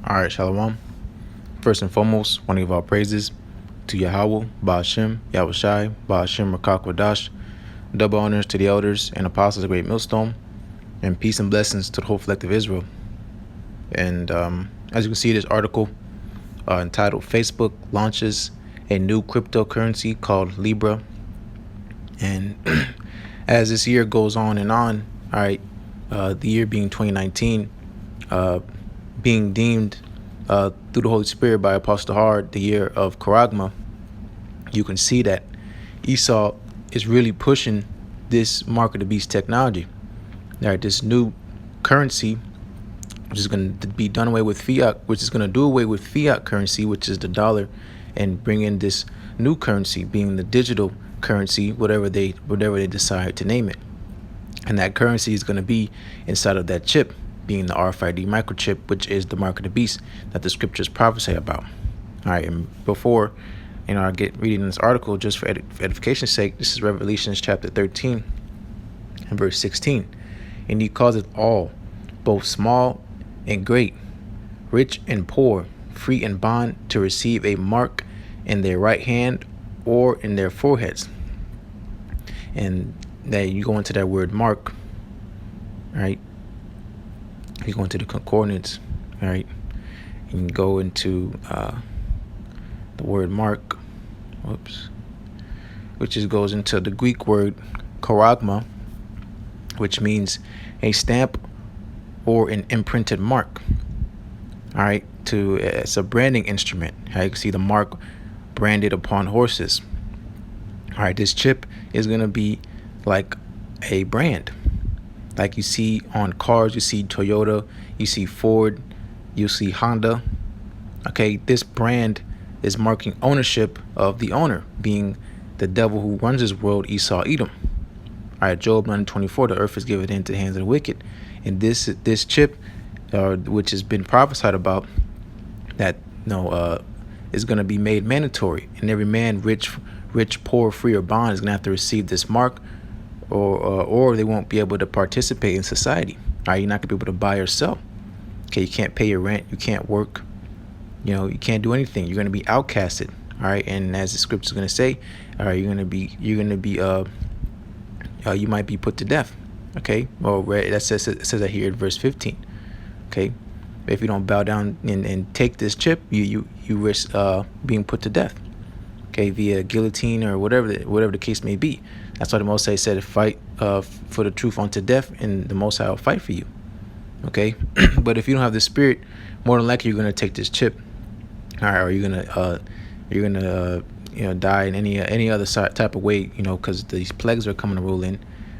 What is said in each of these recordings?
All right, Shalom. First and foremost, want to give all praises to YAHAWAH, BaHashem, YAHAWASHI, BaHashem, Rakakwadash. Double honors to the elders and apostles of Great Millstone, and peace and blessings to the whole collective Israel. And as you can see, this article entitled "Facebook Launches a New Cryptocurrency Called Libra." And as this year goes on and on, all right, the year being 2019, being deemed through the Holy Spirit by Apostle Hard the year of Charagma, you can see that Esau is really pushing this mark of the beast technology. All right, this new currency, which is going to be done away with fiat, which is going to do away with fiat currency, which is the dollar, and bring in this new currency, being the digital currency, whatever they decide to name it. And that currency is going to be inside of that chip, being the RFID microchip, which is the mark of the beast that the scriptures prophesy about. All right, and before I get reading this article, just for edification's sake, this is Revelations chapter 13 and verse 16. And he calls it all, both small and great, rich and poor, free and bond, to receive a mark in their right hand or in their foreheads. And that you go into that word mark, right? You go into the concordance, right? And you go into the word mark, which goes into the Greek word charagma, which means a stamp or an imprinted mark. All right, it's a branding instrument. How you can see the mark branded upon horses. All right, this chip is gonna be like a brand, like you see on cars. You see Toyota, you see Ford, you see Honda. Okay, this brand is marking ownership of the owner, being the devil who runs this world, Esau, Edom. All right, Job 9:24, the earth is given into the hands of the wicked. And this chip, which has been prophesied about, that is going to be made mandatory, and every man, rich, poor, free, or bond, is going to have to receive this mark, or they won't be able to participate in society. All right, you're not going to be able to buy or sell. Okay, you can't pay your rent, you can't work, you can't do anything. You're going to be outcasted. All right, and as the scripture is going to say, all right, you might be put to death. Okay, well, it says that here in verse 15. Okay, if you don't bow down and take this chip, you risk being put to death. Okay, via guillotine or whatever the case may be. That's why the Most High said, "Fight for the truth unto death, and the Most High will fight for you." Okay, but if you don't have the spirit, more than likely you're gonna take this chip. All right, or you're gonna die in any other type of way, because these plagues are coming to roll in.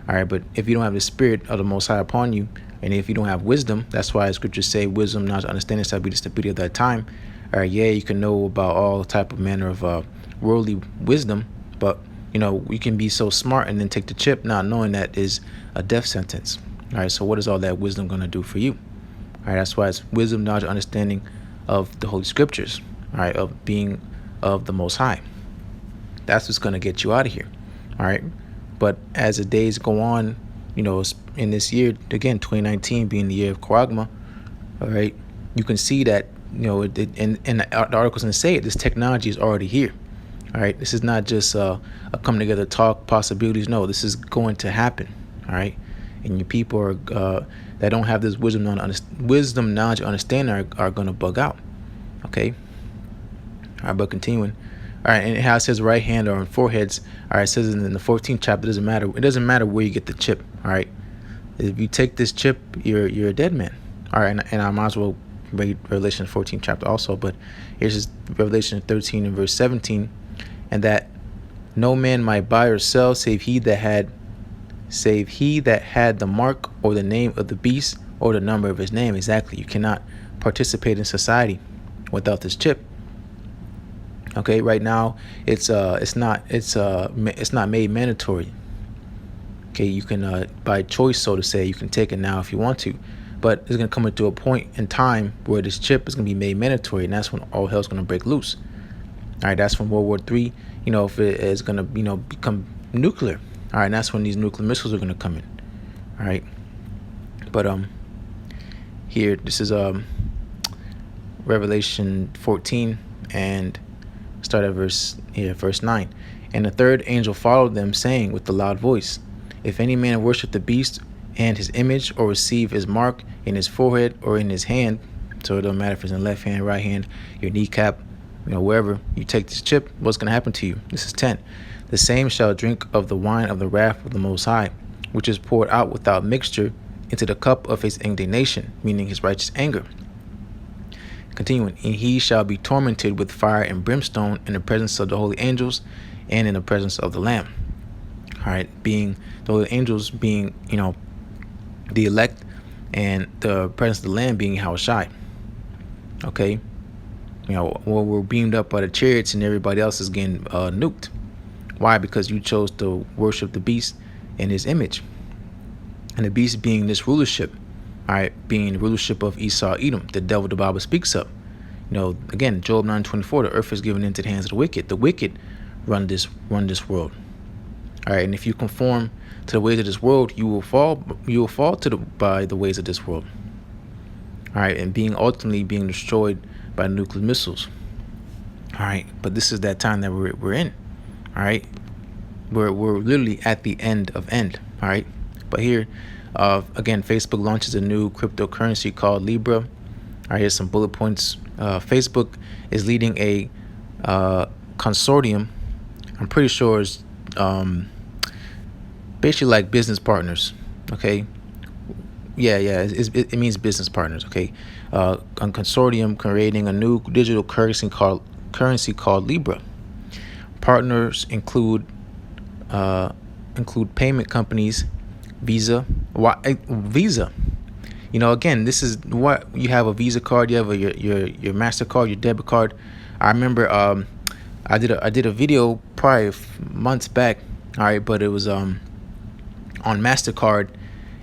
All right, but if you don't have the spirit of the Most High upon you, and if you don't have wisdom, that's why scriptures say wisdom, not understanding, shall be the stability of that time. All right, yeah, you can know about all type of manner of worldly wisdom, but you can be so smart and then take the chip, not knowing that is a death sentence. All right, so what is all that wisdom going to do for you? All right, that's why it's wisdom, knowledge, understanding of the Holy Scriptures. All right, of being of the Most High. That's what's going to get you out of here. All right. But as the days go on, in this year, again, 2019 being the year of Charagma, all right, you can see that, and the article's going to say it, this technology is already here. All right, this is not just a come together talk possibilities. No, this is going to happen. All right, and your people are that don't have this wisdom, knowledge, understanding are going to bug out. Okay. All right, but continuing. All right, and how it says right hand or on foreheads. All right, it says in the 14th chapter, it doesn't matter where you get the chip. All right, if you take this chip, you're a dead man. All right, and I might as well read Revelation 14th chapter also, but here's just Revelation 13 and verse 17, and that no man might buy or sell save he that had the mark or the name of the beast or the number of his name. Exactly, you cannot participate in society without this chip. Okay, right now it's not made mandatory. Okay, you can by choice, so to say, you can take it now if you want to, but it's gonna come into a point in time where this chip is gonna be made mandatory, and that's when all hell's gonna break loose. All right, that's when World War III, if it is gonna become nuclear. All right, and that's when these nuclear missiles are gonna come in. All right, but here this is Revelation 14 and start at verse 9. And the third angel followed them, saying with a loud voice, if any man worship the beast and his image, or receive his mark in his forehead or in his hand, so it don't matter if it's in left hand, right hand, your kneecap, wherever you take this chip, what's going to happen to you? This is 10. The same shall drink of the wine of the wrath of the Most High, which is poured out without mixture into the cup of his indignation, meaning his righteous anger. Continuing, and he shall be tormented with fire and brimstone in the presence of the holy angels and in the presence of the Lamb. All right, being the holy angels being, the elect, and the presence of the Lamb being YAHAWASHI. Okay, we're beamed up by the chariots and everybody else is getting nuked. Why? Because you chose to worship the beast and his image, and the beast being this rulership. All right, being the rulership of Esau, Edom, the devil the Bible speaks of. Again, Job 9:24, the earth is given into the hands of the wicked. The wicked run this world. All right, and if you conform to the ways of this world, you will fall by the ways of this world. All right, and ultimately being destroyed by nuclear missiles. All right, but this is that time that we're in. All right, we're literally at the end of end. All right, but here, again, Facebook launches a new cryptocurrency called Libra. All right, here's some bullet points. Facebook is leading a consortium. I'm pretty sure it's basically like business partners. Okay, it means business partners. Okay, a consortium creating a new digital currency called Libra. Partners include payment companies, Visa. Again, this is what you have: a Visa card, you have your MasterCard, your debit card. I remember I did a video probably months back. All right, but it was on MasterCard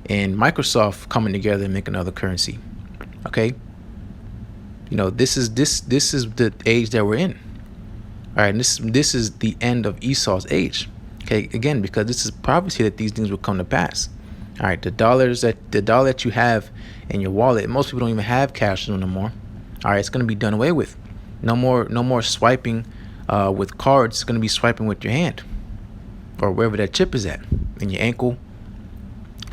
and Microsoft coming together and making another currency. Okay, this is the age that we're in. All right, and this is the end of Esau's age. Okay, again, because this is prophecy that these things will come to pass. All right, the dollar that you have in your wallet, most people don't even have cash no more. All right, it's going to be done away with. No more swiping with cards. It's going to be swiping with your hand or wherever that chip is at, in your ankle,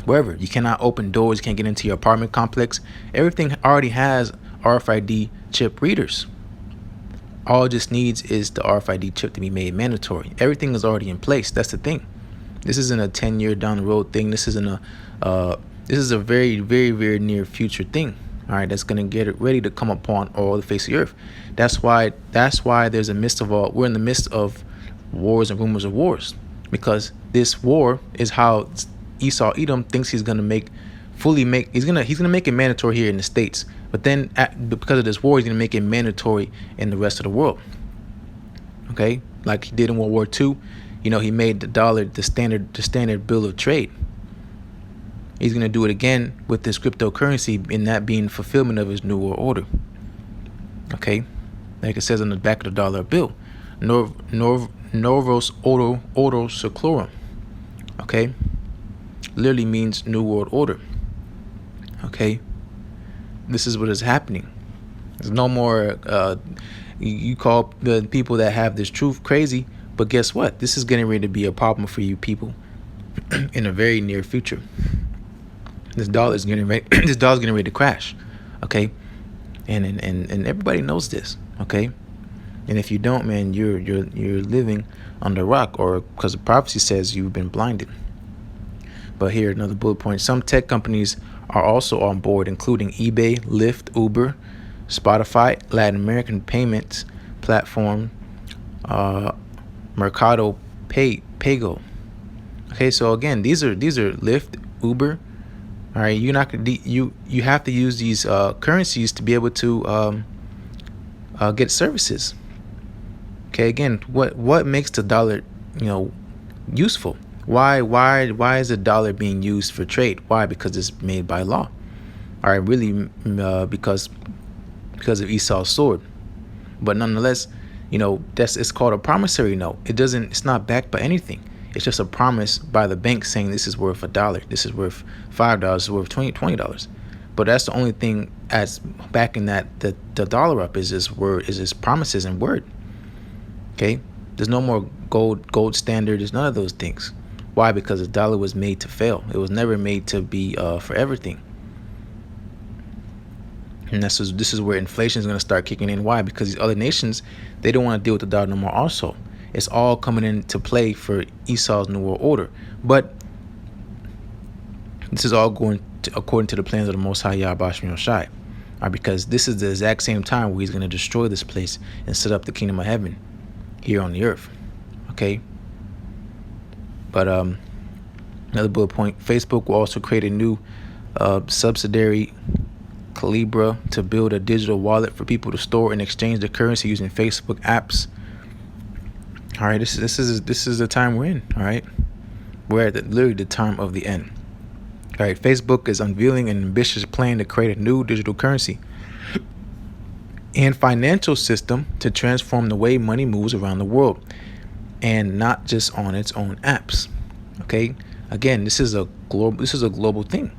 wherever. You cannot open doors. You can't get into your apartment complex. Everything already has RFID chip readers. All it just needs is the RFID chip to be made mandatory. Everything is already in place. That's the thing. This isn't a 10-year down the road thing. This isn't this is a very, very, very near future thing. All right, that's gonna get it ready to come upon all the face of the earth. That's why there's we're in the midst of wars and rumors of wars, because this war is how Esau Edom thinks he's gonna make it mandatory here in the States, but then because of this war, he's gonna make it mandatory in the rest of the world. Okay, like he did in World War II. He made the dollar the standard bill of trade. He's going to do it again with this cryptocurrency, in that being fulfillment of his new world order. Okay, like it says on the back of the dollar bill, Novos Ordo Seclorum. Okay, literally means new world order. Okay, this is what is happening. There's no more. You call the people that have this truth crazy. But guess what? This is getting ready to be a problem for you people in a very near future. This dollar is getting ready. This dollar is getting ready to crash. Okay, and everybody knows this. Okay, and if you don't, man, you're living under a rock, or because the prophecy says you've been blinded. But here, another bullet point: some tech companies are also on board, including eBay, Lyft, Uber, Spotify, Latin American payments platform, Mercado Pago. Okay, so again, these are Lyft, Uber. All right, you have to use these currencies to be able to get services. Okay, again, what makes the dollar useful? Why is the dollar being used for trade? Why? Because it's made by law. All right, really, because of Esau's sword. But nonetheless, it's called a promissory note. It's not backed by anything. It's just a promise by the bank saying this is worth $1, this is worth $5, this is worth $20. But that's the only thing as backing the dollar up is his word, is his promises and word. Okay, there's no more gold standard. There's none of those things. Why? Because the dollar was made to fail. It was never made to be for everything. And this is where inflation is going to start kicking in. Why? Because these other nations, they don't want to deal with the dollar no more. Also, it's all coming into play for Esau's New World Order. But this is all going according to the plans of the Most High YAHAWASHI. Because this is the exact same time where he's going to destroy this place and set up the kingdom of heaven here on the earth. Okay. But another bullet point: Facebook will also create a new subsidiary, Calibra, to build a digital wallet for people to store and exchange their currency using Facebook apps. All right, this is the time we're in. All right, we're at literally the time of the end. All right, Facebook is unveiling an ambitious plan to create a new digital currency and financial system to transform the way money moves around the world, and not just on its own apps. Okay, again, this is a global thing.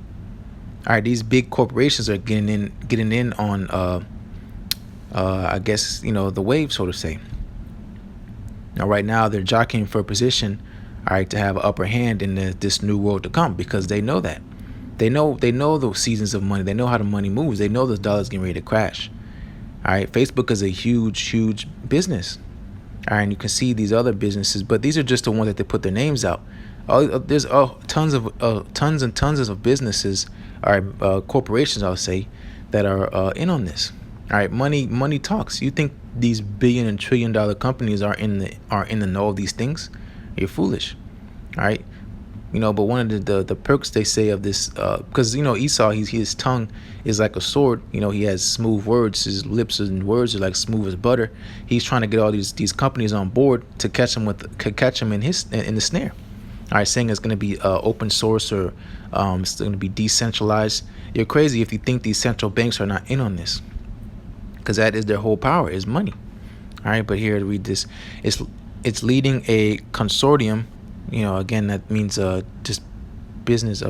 All right, these big corporations are getting in on I guess, the wave, so to say. Now, right now, they're jockeying for a position, all right, to have an upper hand in this new world to come, because they know that. They know those seasons of money. They know how the money moves. They know the dollar's getting ready to crash. All right, Facebook is a huge business. All right, and you can see these other businesses, but these are just the ones that they put their names out. There's tons and tons of businesses, all right, corporations, I'll say, that are in on this. All right, money talks. You think these billion and trillion dollar companies are in the know of these things? You're foolish. All right, but one of the perks they say of this, because Esau, his tongue is like a sword. He has smooth words. His lips and words are like smooth as butter. He's trying to get all these companies on board to catch him in the snare. All right, saying it's going to be open source, or it's going to be decentralized. You're crazy if you think these central banks are not in on this, because that is their whole power, is money. All right, but here to read this, it's leading a consortium. Again, that means just business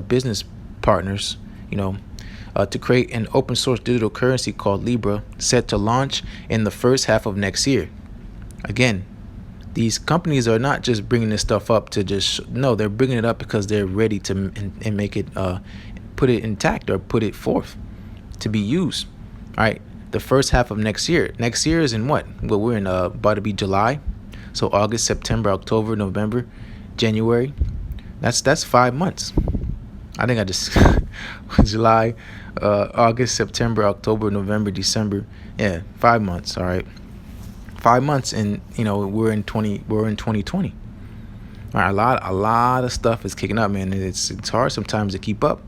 partners. To create an open source digital currency called Libra, set to launch in the first half of next year. Again, these companies are not just bringing this stuff up to they're bringing it up because they're ready to and make it, put it intact, or put it forth to be used. All right, the first half of next year. Next year is in what? Well, we're in about to be July, so August, September, October, November, January. That's 5 months. I think I just July, August, September, October, November, December. Yeah, 5 months. All right. 5 months, and we're in 2020. All right, a lot of stuff is kicking up, man. It's hard sometimes to keep up.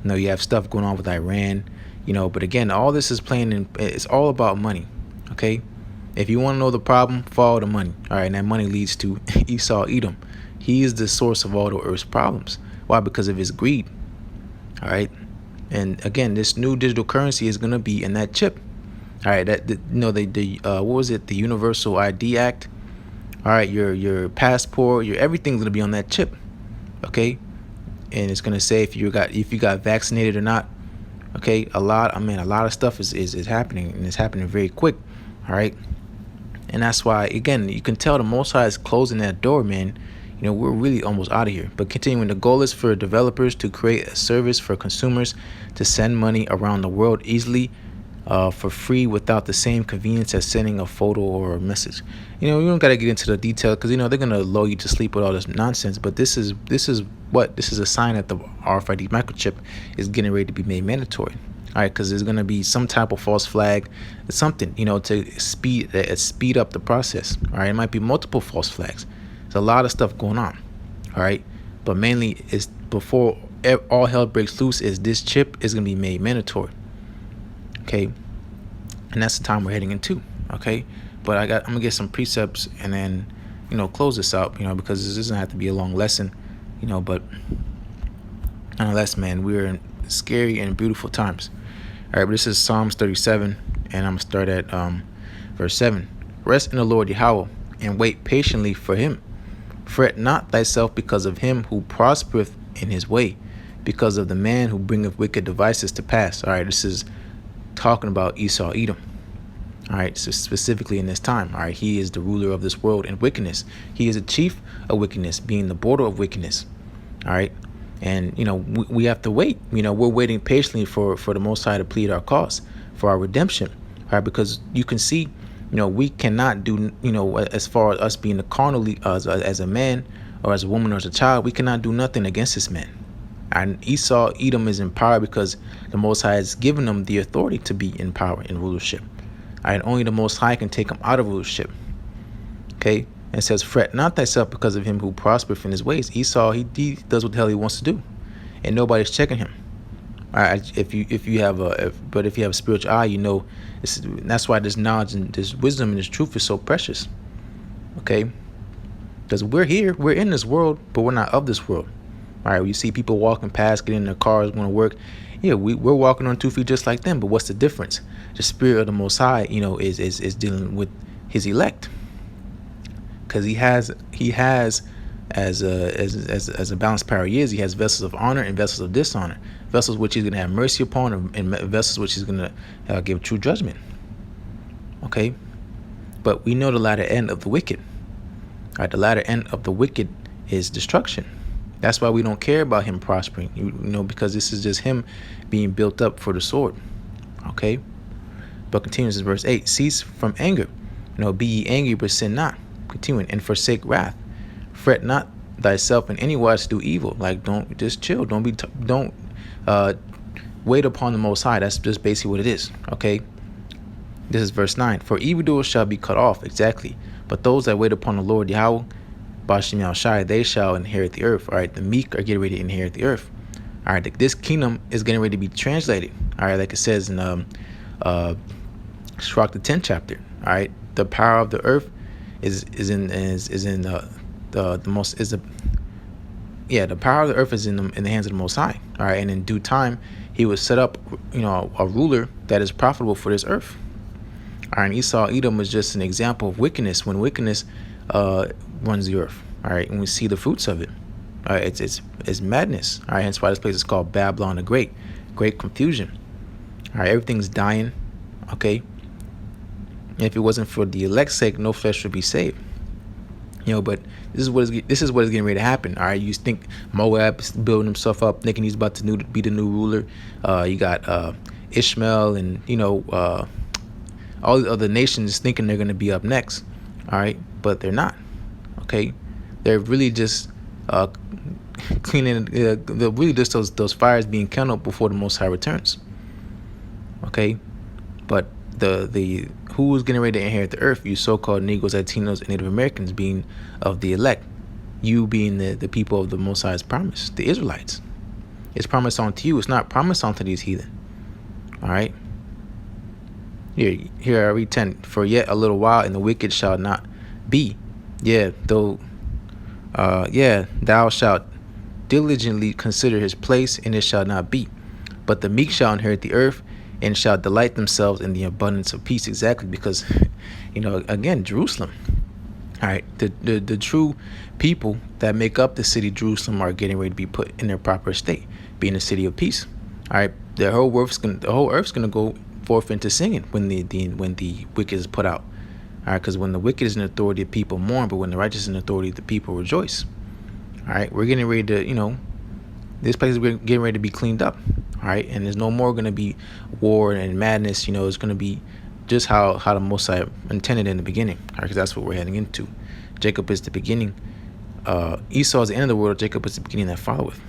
You have stuff going on with Iran, but again, all this is playing in. It's all about money. Okay, if you want to know the problem, follow the money. All right, and that money leads to Esau, Edom. He is the source of all the earth's problems. Why? Because of his greed. All right, and again, this new digital currency is gonna be in that chip. All right, what was it? The Universal ID Act. All right, your passport, your everything's gonna be on that chip. Okay, and it's gonna say if you got vaccinated or not. Okay, a lot of stuff is happening, and it's happening very quick. All right, and that's why, again, you can tell the Most High is closing that door, man. We're really almost out of here. But continuing, the goal is for developers to create a service for consumers to send money around the world easily, for free, without the same convenience as sending a photo or a message. You don't got to get into the detail, because they're gonna lull you to sleep with all this nonsense. But this is a sign that the RFID microchip is getting ready to be made mandatory. All right, because there's gonna be some type of false flag, something to speed up the process. All right, it might be multiple false flags. There's a lot of stuff going on. All right, but mainly is before all hell breaks loose, is this chip is gonna be made mandatory. Okay, and that's the time we're heading into. Okay, but I'm gonna get some precepts and then close this out. Because this doesn't have to be a long lesson. But nonetheless, man, we're in scary and beautiful times. All right, but this is Psalms 37, and I'm gonna start at verse 7. Rest in the Lord Yahawah, and wait patiently for him. Fret not thyself because of him who prospereth in his way, because of the man who bringeth wicked devices to pass. All right, this is talking about Esau, Edom. All right, so specifically in this time, all right, he is the ruler of this world in wickedness. He is a chief of wickedness, being the border of wickedness. All right, and we have to wait. We're waiting patiently for the Most High to plead our cause for our redemption. All right, because you can see, we cannot do, as far as us being a carnally as a man or as a woman or as a child, we cannot do nothing against this man. And Esau, Edom is in power because the Most High has given them the authority to be in power in rulership. And only the Most High can take him out of rulership. Okay, and it says, "Fret not thyself because of him who prospereth in his ways." Esau, he does what the hell he wants to do, and nobody's checking him. All right, if you have a spiritual eye, that's why this knowledge and this wisdom and this truth is so precious. Okay, because we're in this world, but we're not of this world. All right, you see people walking past, getting in their cars, going to work. Yeah, we're walking on 2 feet just like them, but what's the difference? The spirit of the Most High, is dealing with his elect, because he has as a balanced power he is. He has vessels of honor and vessels of dishonor, vessels which he's going to have mercy upon, and vessels which he's going to give true judgment. Okay, but we know the latter end of the wicked. All right, the latter end of the wicked is destruction. That's why we don't care about him prospering, because this is just him being built up for the sword. Okay, but continues in verse 8: "Cease from anger, be ye angry, but sin not." Continuing, "And forsake wrath. Fret not thyself in any wise to do evil." Like, don't just chill. Don't wait upon the Most High. That's just basically what it is. Okay, this is verse 9: "For evildoers shall be cut off." Exactly. "But those that wait upon the Lord YAHAWASHI, they shall inherit the earth." All right, the meek are getting ready to inherit the earth. All right, this kingdom is getting ready to be translated. All right, like it says in Sirach the 10th chapter. All right, the power of the earth the power of the earth is in the hands of the Most High. All right, and in due time he will set up a ruler that is profitable for this earth. All right, and Esau, Edom is just an example of wickedness, when wickedness runs the earth. All right, and we see the fruits of it. All right, it's madness. All right, hence why this place is called Babylon the Great, great confusion. All right, everything's dying. Okay, and if it wasn't for the elect's sake, no flesh would be saved. But this is what is getting ready to happen. All right, you think Moab is building himself up, thinking he's about to be the new ruler. You got Ishmael and all the other nations thinking they're going to be up next. All right, but they're not. Okay, they're really just cleaning. They're really just those fires being kindled before the Most High returns. Okay, but the who is getting ready to inherit the earth? You so-called Negroes, Latinos, and Native Americans being of the elect. You being the people of the Most High's promise, the Israelites. It's promised onto you. It's not promised onto these heathen. All right. Here I read 10. "For yet a little while, and the wicked shall not be. Thou shalt diligently consider his place, and it shall not be. But the meek shall inherit the earth, and shall delight themselves in the abundance of peace." Exactly, because again, Jerusalem. All right, the true people that make up the city Jerusalem are getting ready to be put in their proper state, being a city of peace. All right, the whole earth's gonna go forth into singing when the wicked is put out. All right, because when the wicked is in authority, the people mourn, but when the righteous is in authority, the people rejoice. All right, we're getting ready to this place is getting ready to be cleaned up. All right, and there's no more going to be war and madness. It's going to be just how the Most High intended in the beginning. All right, because that's what we're heading into. Jacob is the beginning. Esau is the end of the world. Jacob is the beginning that followeth.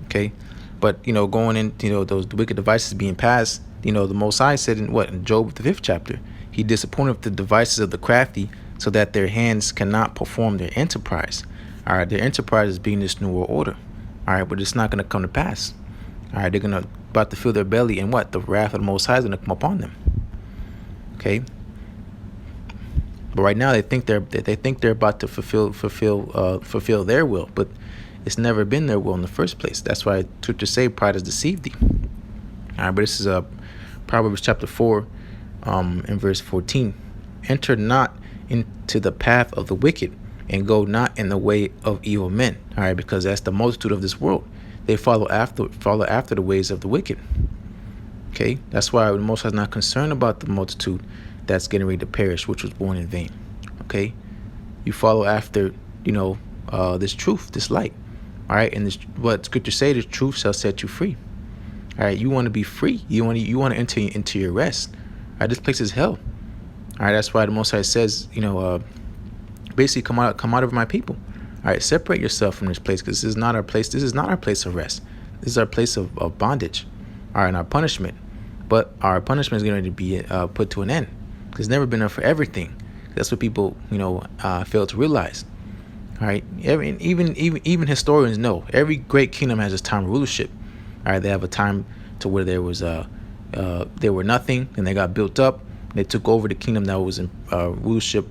Okay, but going in, those wicked devices being passed. The Most High said in Job the 5th chapter, he disappointed the devices of the crafty, so that their hands cannot perform their enterprise. All right, their enterprise is being this new world order. All right, but it's not going to come to pass. All right, they're about to fill their belly, and the wrath of the Most High is going to come upon them. Okay, but right now they think they're about to fulfill their will, but it's never been their will in the first place. That's why Scripture say pride has deceived thee. All right, but this is Proverbs chapter 4, in verse 14. "Enter not into the path of the wicked, and go not in the way of evil men." All right, because that's the multitude of this world. They follow after the ways of the wicked. Okay, that's why the Most High is not concerned about the multitude that's getting ready to perish, which was born in vain. Okay, you follow after, this truth, this light. All right, and this, what Scripture say, the truth shall set you free. All right, you want to be free. You want to enter into your rest. All right, this place is hell. All right, that's why the Most High says, basically come out of my people. All right, separate yourself from this place, because this is not our place. This is not our place of rest. This is our place of bondage. All right, and our punishment. But our punishment is going to be put to an end. It's never been there for everything. That's what people, fail to realize. All right, even historians know every great kingdom has its time of rulership. All right, they have a time to where there was they were nothing, and they got built up. They took over the kingdom that was in rulership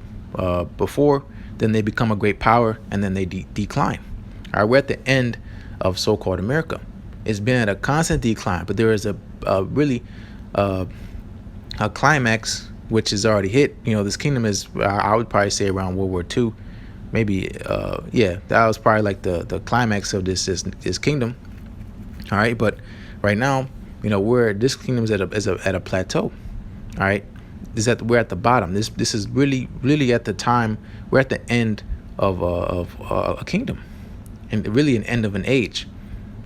before. Then they become a great power, and then they decline. All right, we're at the end of so-called America. It's been at a constant decline, but there is a really a climax which is already hit. This kingdom is, I would probably say, around World War II. Maybe, that was probably like the climax of this kingdom. All right, but right now, this kingdom is at a plateau. All right, we're at the bottom. This is really at the time. We're at the end of a kingdom, and really an end of an age.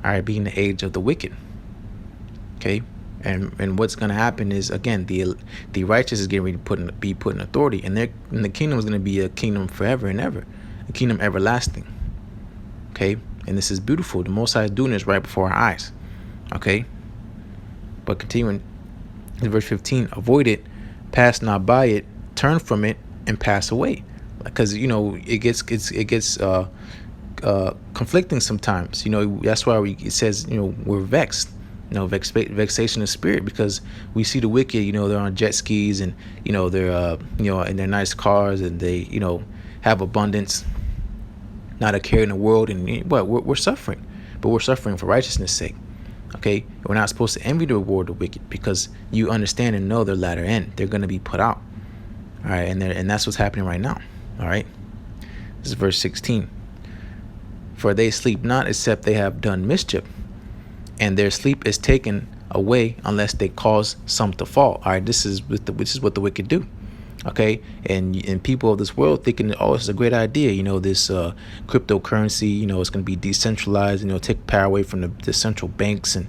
All right, being the age of the wicked. Okay, and what's going to happen is, again, the righteous is getting ready to be put in authority, and the kingdom is going to be a kingdom forever and ever, a kingdom everlasting. Okay, and this is beautiful. The Most High is doing this right before our eyes. Okay, but continuing in verse 15, avoid it, pass not by it, turn from it, and pass away, because it gets conflicting sometimes. That's why it says we're vexed. Vexation of spirit, because we see the wicked. They're on jet skis, and they're in their nice cars, and they have abundance, not a care in the world, and we're suffering, but we're suffering for righteousness' sake. Okay, we're not supposed to envy the reward of the wicked, because you understand and know their latter end. They're going to be put out. All right, and that's what's happening right now. All right, this is verse 16. For they sleep not, except they have done mischief, and their sleep is taken away unless they cause some to fall. All right, this is what the wicked do. Okay, and people of this world thinking, oh, it's a great idea. This cryptocurrency, it's going to be decentralized. Take power away from the central banks, and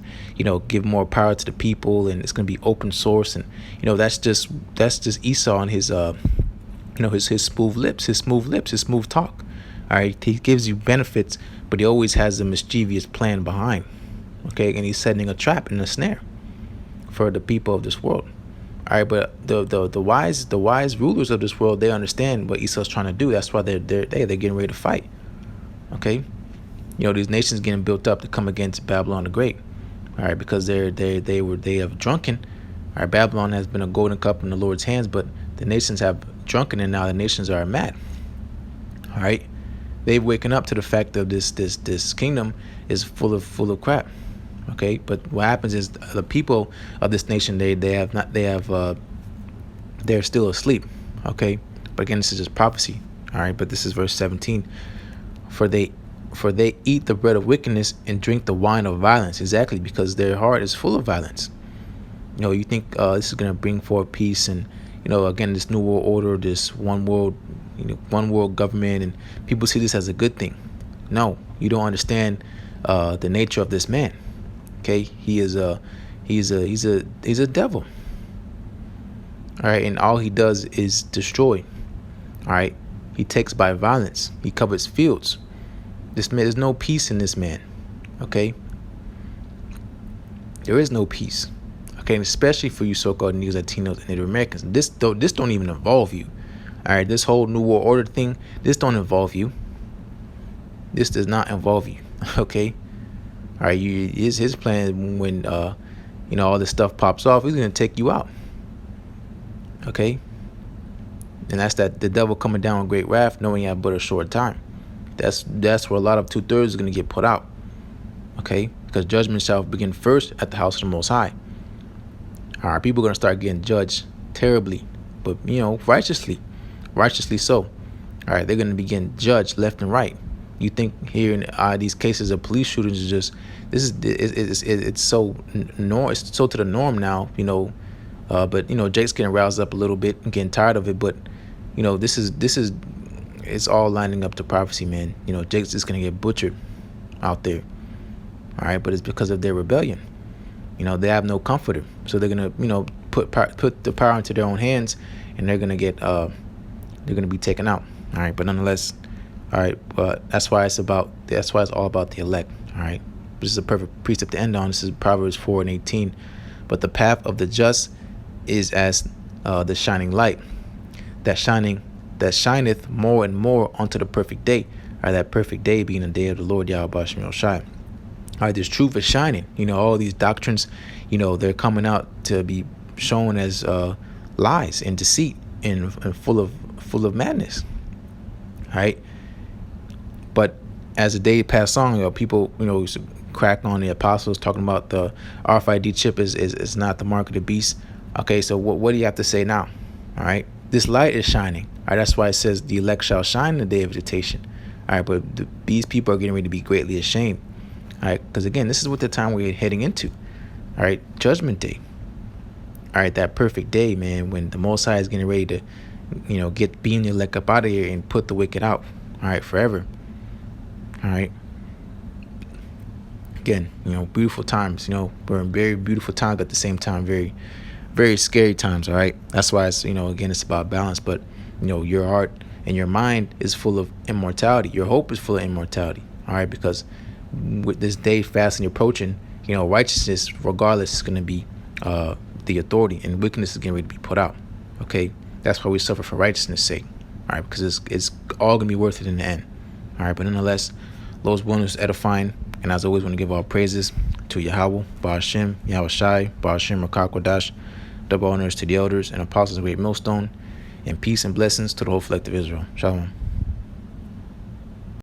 give more power to the people, and it's going to be open source. And that's just Esau and his his smooth lips, his smooth talk. All right, he gives you benefits, but he always has a mischievous plan behind. Okay, and he's setting a trap and a snare for the people of this world. All right, but the wise rulers of this world, they understand what Esau's trying to do. That's why they're getting ready to fight. Okay, these nations getting built up to come against Babylon the Great. All right, because they have drunken. All right, Babylon has been a golden cup in the Lord's hands, but the nations have drunken, and now the nations are mad. All right, they've waken up to the fact that this kingdom is full of crap. Okay, but what happens is the people of this nation, they're still asleep. Okay, but again, this is just prophecy. All right, but this is verse 17. For they eat the bread of wickedness and drink the wine of violence. Exactly, because their heart is full of violence. You think this is going to bring forth peace, and again, this new world order, this one world government, and people see this as a good thing. No, you don't understand the nature of this man. Okay, he's a devil. All right, and all he does is destroy. All right, he takes by violence. He covets fields. This man, there's no peace in this man. Okay, there is no peace. Okay, and especially for you so-called Negroes, Latinos, and Native Americans. This don't even involve you. All right, this whole new world order thing, this don't involve you. This does not involve you. Okay. All right, his plan when all this stuff pops off, he's gonna take you out. Okay, and that's the devil coming down with great wrath, knowing you have but a short time. That's where a lot of 2/3 is gonna get put out. Okay, because judgment shall begin first at the house of the Most High. All right, people are gonna start getting judged terribly, but righteously so. All right, they're gonna begin judged left and right. You think here in these cases of police shootings is just it's so it's so to the norm now, but Jake's getting roused up a little bit and getting tired of it. But this is it's all lining up to prophecy, man. Jake's just gonna get butchered out there. All right, but it's because of their rebellion. They have no comforter, so they're gonna put the power into their own hands, and they're gonna be taken out. All right, but nonetheless, all right, but that's why it's all about the elect. All right, this is a perfect precept to end on. This is Proverbs 4:18. But the path of the just is as the shining light that shineth more and more unto the perfect day. All right, that perfect day being the day of the Lord YAHAWASHI. All right, this truth is shining. All these doctrines, they're coming out to be shown as lies and deceit and full of madness. All right, but as the day passed on, people used to crack on the apostles talking about the RFID chip is not the mark of the beast. Okay, so what do you have to say now? All right, this light is shining. All right, that's why it says the elect shall shine in the day of visitation. All right, but these people are getting ready to be greatly ashamed. All right, because again, this is what the time we're heading into. All right, Judgment Day. All right, that perfect day, man, when the Most High is getting ready to, get being the elect up out of here and put the wicked out. All right, forever. All right. Again, beautiful times. We're in very beautiful times, but at the same time, very, very scary times. All right. That's why it's again, it's about balance. But your heart and your mind is full of immortality. Your hope is full of immortality. All right, because with this day fastly approaching, righteousness, regardless, is going to be the authority, and wickedness is getting ready to be put out. Okay, that's why we suffer for righteousness' sake. All right, because it's all going to be worth it in the end. All right, but nonetheless, Lord's willingness is edifying, and as always, want to give all praises to Yahawah, Ba'ashem, Yahawashi, Ba'ashem, Rakakwadash, double honors to the elders and apostles of Great Millstone, and peace and blessings to the whole collective Israel. Shalom.